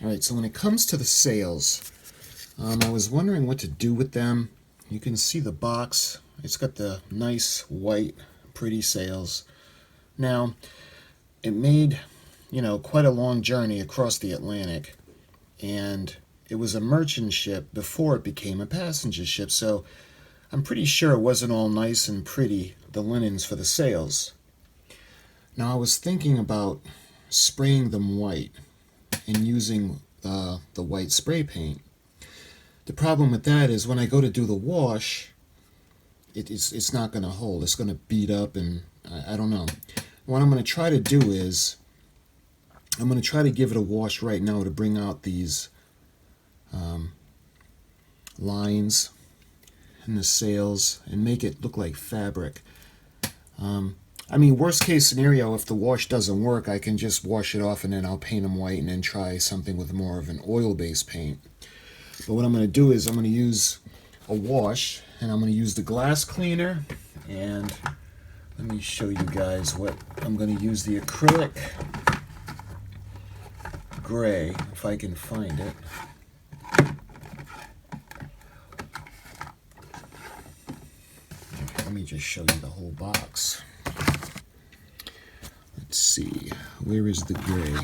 Alright, so when it comes to the sails, I was wondering what to do with them. You can see the box. It's got the nice white pretty sails. Now, it made, quite a long journey across the Atlantic, and it was a merchant ship before it became a passenger ship, so I'm pretty sure it wasn't all nice and pretty, the linens for the sails. Now, I was thinking about spraying them white and using the white spray paint. The problem with that is when I go to do the wash, it's not going to hold. It's going to beat up, and I don't know. What I'm going to try to do is I'm going to try to give it a wash right now to bring out these lines in the sails and make it look like fabric. I mean, worst case scenario, if the wash doesn't work, I can just wash it off and then I'll paint them white and then try something with more of an oil-based paint. But what I'm going to do is I'm going to use a wash, and I'm going to use the glass cleaner, and let me show you guys what I'm going to use. The acrylic gray, if I can find it. Let me just show you the whole box. Let's see, where is the gray?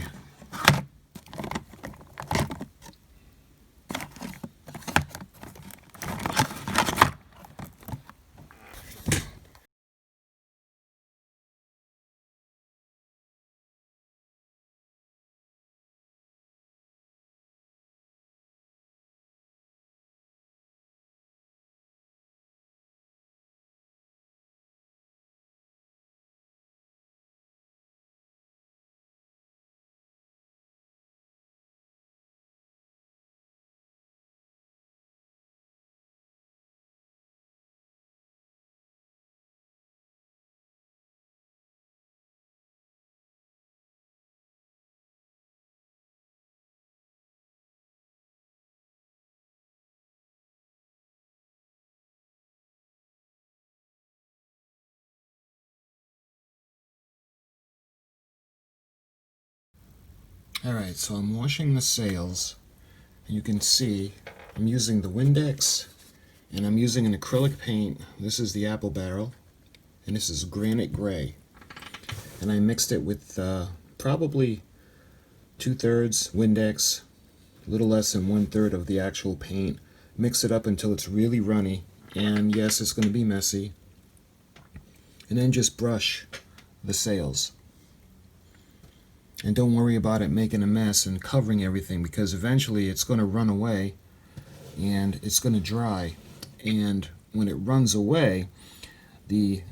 Alright, so I'm washing the sails, and you can see I'm using the Windex, and I'm using an acrylic paint. This is the apple barrel, and this is granite gray. And I mixed it with probably 2/3 Windex, a little less than 1/3 of the actual paint. Mix it up until it's really runny, and yes, it's going to be messy. And then just brush the sails. And don't worry about it making a mess and covering everything, because eventually it's going to run away and it's going to dry. And when it runs away, the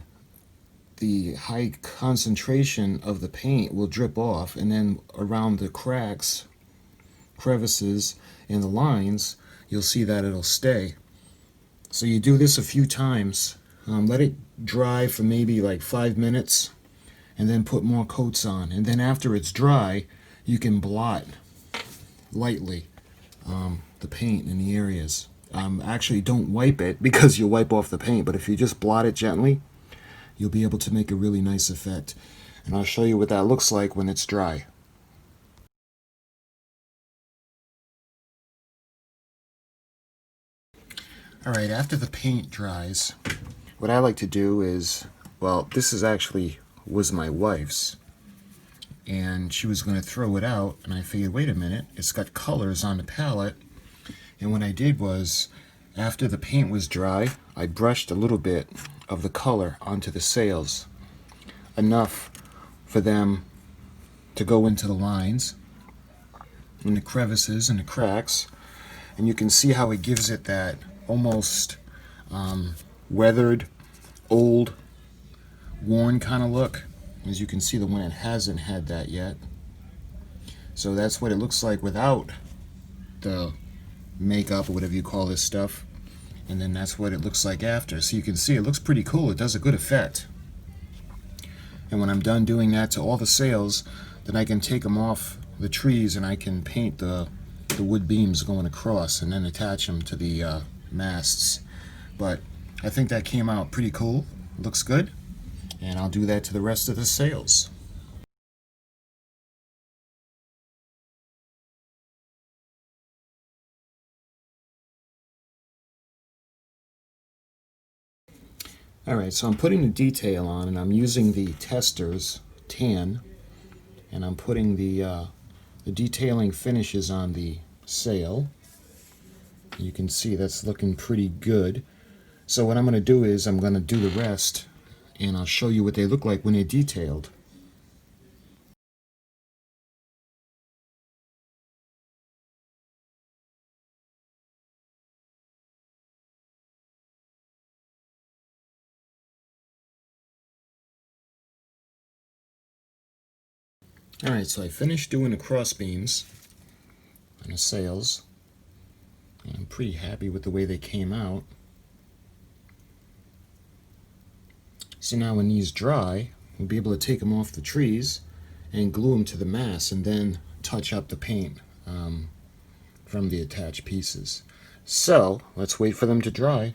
high concentration of the paint will drip off, and then around the cracks, crevices, and the lines, you'll see that it'll stay. So you do this a few times. Let it dry for maybe like 5 minutes, and then put more coats on. And then after it's dry, you can blot lightly the paint in the areas. Actually, don't wipe it, because you'll wipe off the paint, but if you just blot it gently, you'll be able to make a really nice effect. And I'll show you what that looks like when it's dry. Alright, after the paint dries, what I like to do is, well, this is actually was my wife's, and she was going to throw it out, and I figured, wait a minute, it's got colors on the palette. And what I did was, after the paint was dry, I brushed a little bit of the color onto the sails, enough for them to go into the lines and the crevices and the cracks. And you can see how it gives it that almost weathered, old, worn kind of look. As you can see, the one that hasn't had that yet. So that's what it looks like without the makeup or whatever you call this stuff. And then that's what it looks like after. So you can see it looks pretty cool. It does a good effect. And when I'm done doing that to all the sails, then I can take them off the trees and I can paint the wood beams going across and then attach them to the masts. But I think that came out pretty cool. Looks good. And I'll do that to the rest of the sails. Alright, so I'm putting the detail on, and I'm using the Testers tan, and I'm putting the detailing finishes on the sail. You can see that's looking pretty good. So what I'm going to do is I'm going to do the rest, and I'll show you what they look like when they're detailed. Alright, so I finished doing the cross beams and the sails, and I'm pretty happy with the way they came out. So now when these dry, we'll be able to take them off the trees and glue them to the mast, and then touch up the paint from the attached pieces. So let's wait for them to dry.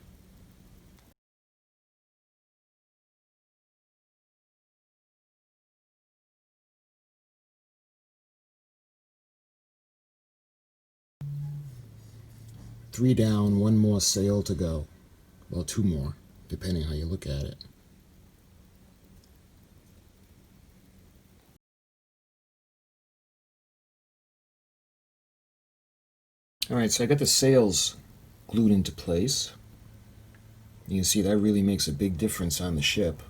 Three down, one more sail to go. Well, two more, depending how you look at it. Alright, so I got the sails glued into place. You can see that really makes a big difference on the ship.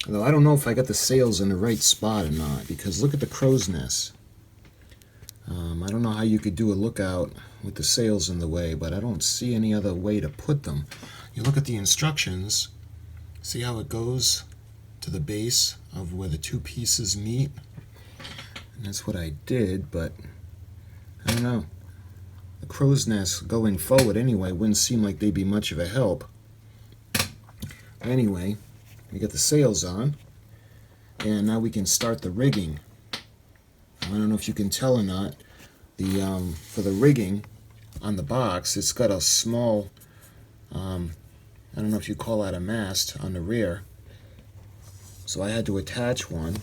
Although I don't know if I got the sails in the right spot or not, because look at the crow's nest. I don't know how you could do a lookout with the sails in the way, but I don't see any other way to put them. You look at the instructions, see how it goes to the base of where the two pieces meet? And that's what I did, but I don't know. The crow's nest going forward anyway wouldn't seem like they'd be much of a help. Anyway, we got the sails on, and now we can start the rigging. I don't know if you can tell or not. For the rigging on the box, it's got a small, I don't know if you call that a mast on the rear. So I had to attach one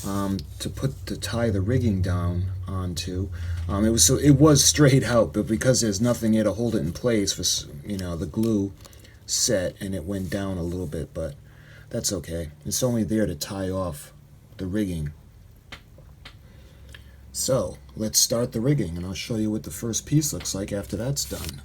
to tie the rigging down onto. It was straight out, but because there's nothing here to hold it in place, for the glue set, and it went down a little bit, but that's okay. It's only there to tie off the rigging. So let's start the rigging, and I'll show you what the first piece looks like after that's done.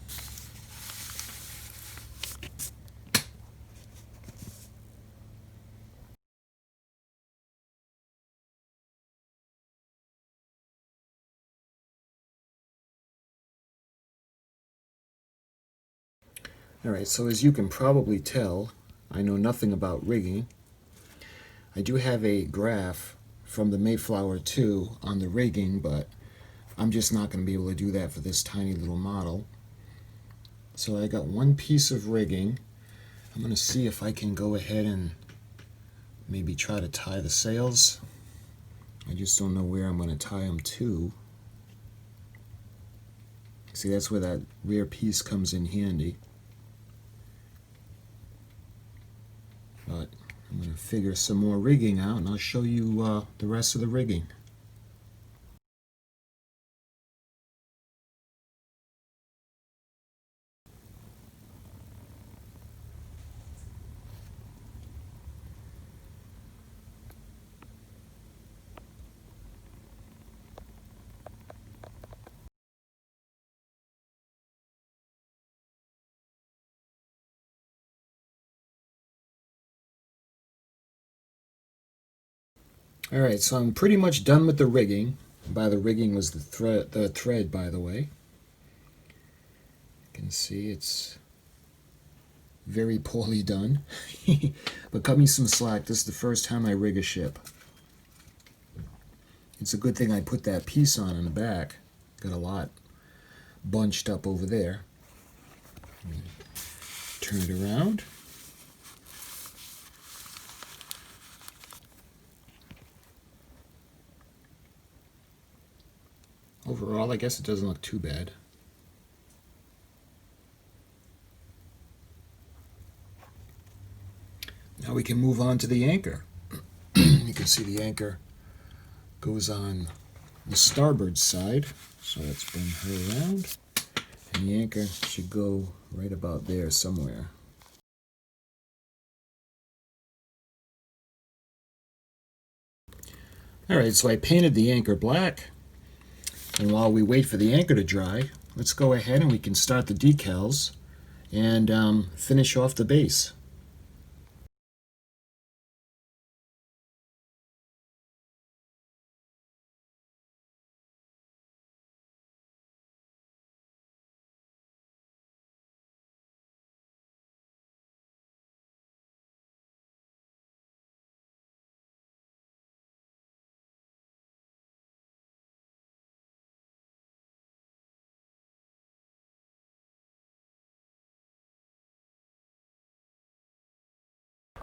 Alright, so as you can probably tell, I know nothing about rigging. I do have a graph from the Mayflower 2 on the rigging, but I'm just not going to be able to do that for this tiny little model. So I got one piece of rigging. I'm going to see if I can go ahead and maybe try to tie the sails. I just don't know where I'm going to tie them to. See, that's where that rear piece comes in handy. But I'm going to figure some more rigging out, and I'll show you the rest of the rigging. Alright, so I'm pretty much done with the rigging. By the rigging was the thread, by the way. You can see it's very poorly done. But cut me some slack, this is the first time I rig a ship. It's a good thing I put that piece on in the back. Got a lot bunched up over there. Turn it around. Overall, I guess it doesn't look too bad. Now we can move on to the anchor. You can see the anchor goes on the starboard side. So let's bring her around. And the anchor should go right about there somewhere. Alright, so I painted the anchor black. And while we wait for the anchor to dry, let's go ahead and we can start the decals and finish off the base.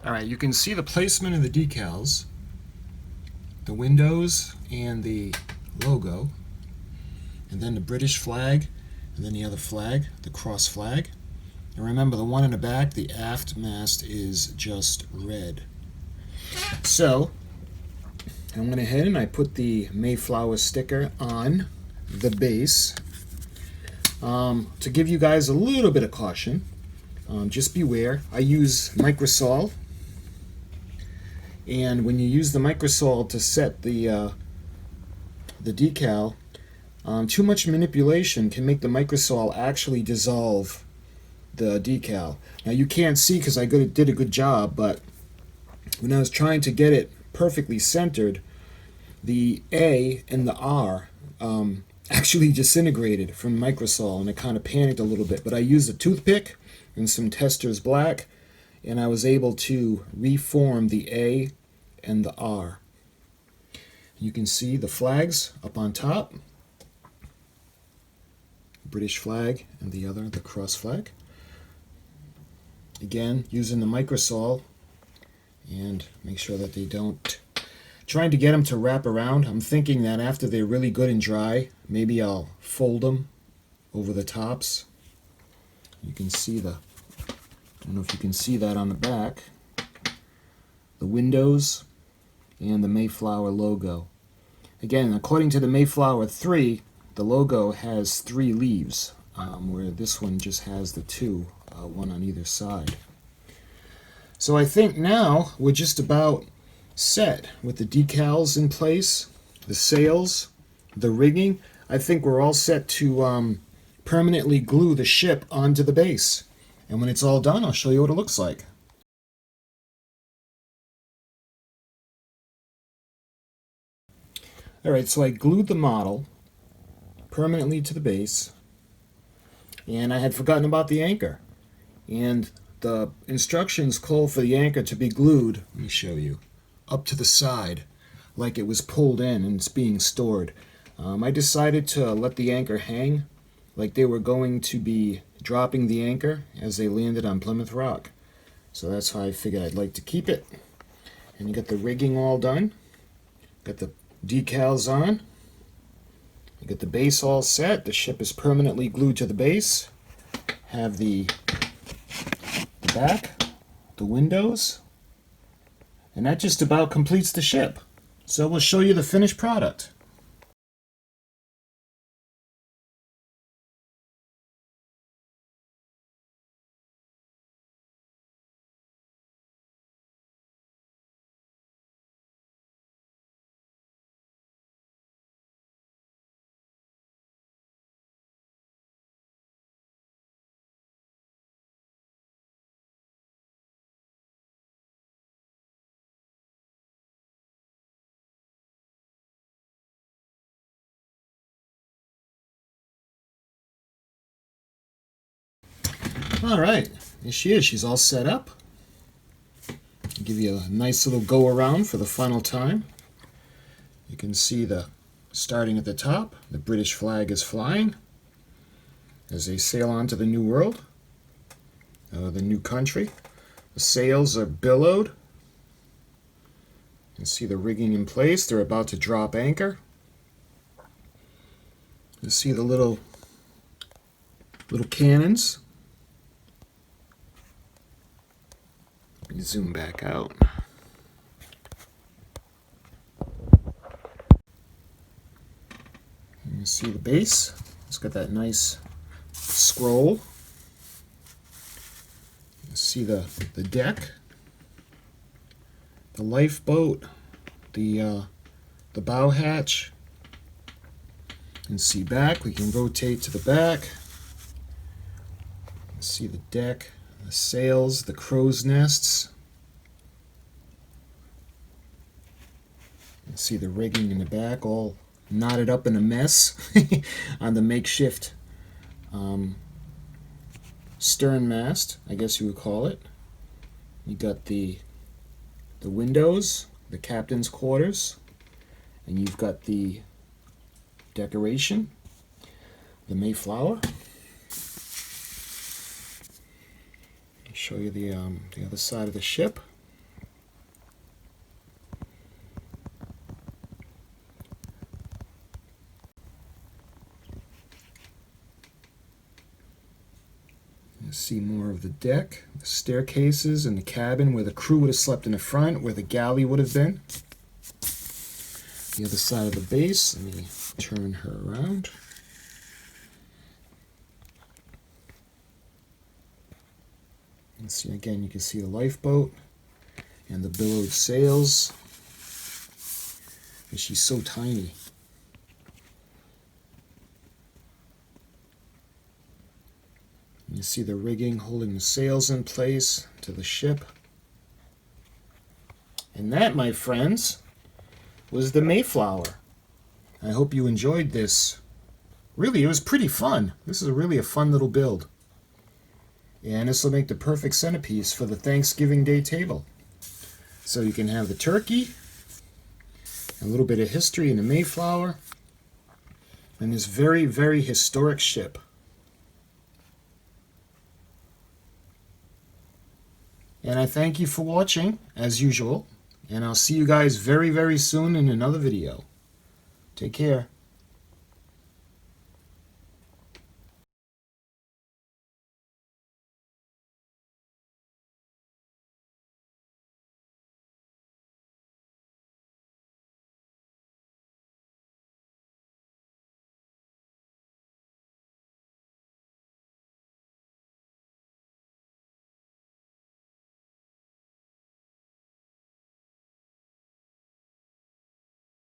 Alright, you can see the placement of the decals, the windows and the logo, and then the British flag, and then the other flag, the cross flag. And remember, the one in the back, the aft mast, is just red. So, I went ahead and I put the Mayflower sticker on the base. To give you guys a little bit of caution, just beware. I use Microsol. And when you use the Microsol to set the decal, too much manipulation can make the Microsol actually dissolve the decal. Now you can't see because I did a good job, but when I was trying to get it perfectly centered, the A and the R actually disintegrated from Microsol, and I kind of panicked a little bit. But I used a toothpick and some Testors Black, and I was able to reform the A and the R. You can see the flags up on top, British flag, and the other, the cross flag. Again, using the Microsol, and make sure that they don't, trying to get them to wrap around. I'm thinking that after they're really good and dry, maybe I'll fold them over the tops. You can see I don't know if you can see that on the back, the windows and the Mayflower logo. Again, according to the Mayflower 3, the logo has 3 leaves, where this one just has the 2, one on either side. So I think now we're just about set with the decals in place, the sails, the rigging. I think we're all set to permanently glue the ship onto the base. And when it's all done, I'll show you what it looks like. Alright, so I glued the model permanently to the base, and I had forgotten about the anchor. And the instructions call for the anchor to be glued, let me show you, up to the side, like it was pulled in and it's being stored. I decided to let the anchor hang, like they were going to be dropping the anchor as they landed on Plymouth Rock. So that's how I figured I'd like to keep it. And you got the rigging all done, got the decals on, you got the base all set, the ship is permanently glued to the base, have the back, the windows, and that just about completes the ship. So we'll show you the finished product. Alright, here she is. She's all set up. I'll give you a nice little go around for the final time. You can see starting at the top, the British flag is flying as they sail on to the new world, the new country. The sails are billowed. You can see the rigging in place. They're about to drop anchor. You see the little cannons. Let me zoom back out. You see the base. It's got that nice scroll. See the deck, the lifeboat, the bow hatch, and see back. We can rotate to the back. See the deck, the sails, the crow's nests. And see the rigging in the back, all knotted up in a mess on the makeshift stern mast, I guess you would call it. You got the windows, the captain's quarters, and you've got the decoration, the Mayflower. I'll show you the other side of the ship. You see more of the deck, the staircases, and the cabin where the crew would have slept in the front, where the galley would have been. The other side of the base. Let me turn her around. And see, again, you can see the lifeboat and the billowed sails. And she's so tiny. You see the rigging holding the sails in place to the ship. And that, my friends, was the Mayflower. I hope you enjoyed this. Really, it was pretty fun. This is really a fun little build. And this will make the perfect centerpiece for the Thanksgiving Day table. So you can have the turkey, a little bit of history in the Mayflower, and this very, very historic ship. And I thank you for watching, as usual. And I'll see you guys very, very soon in another video. Take care.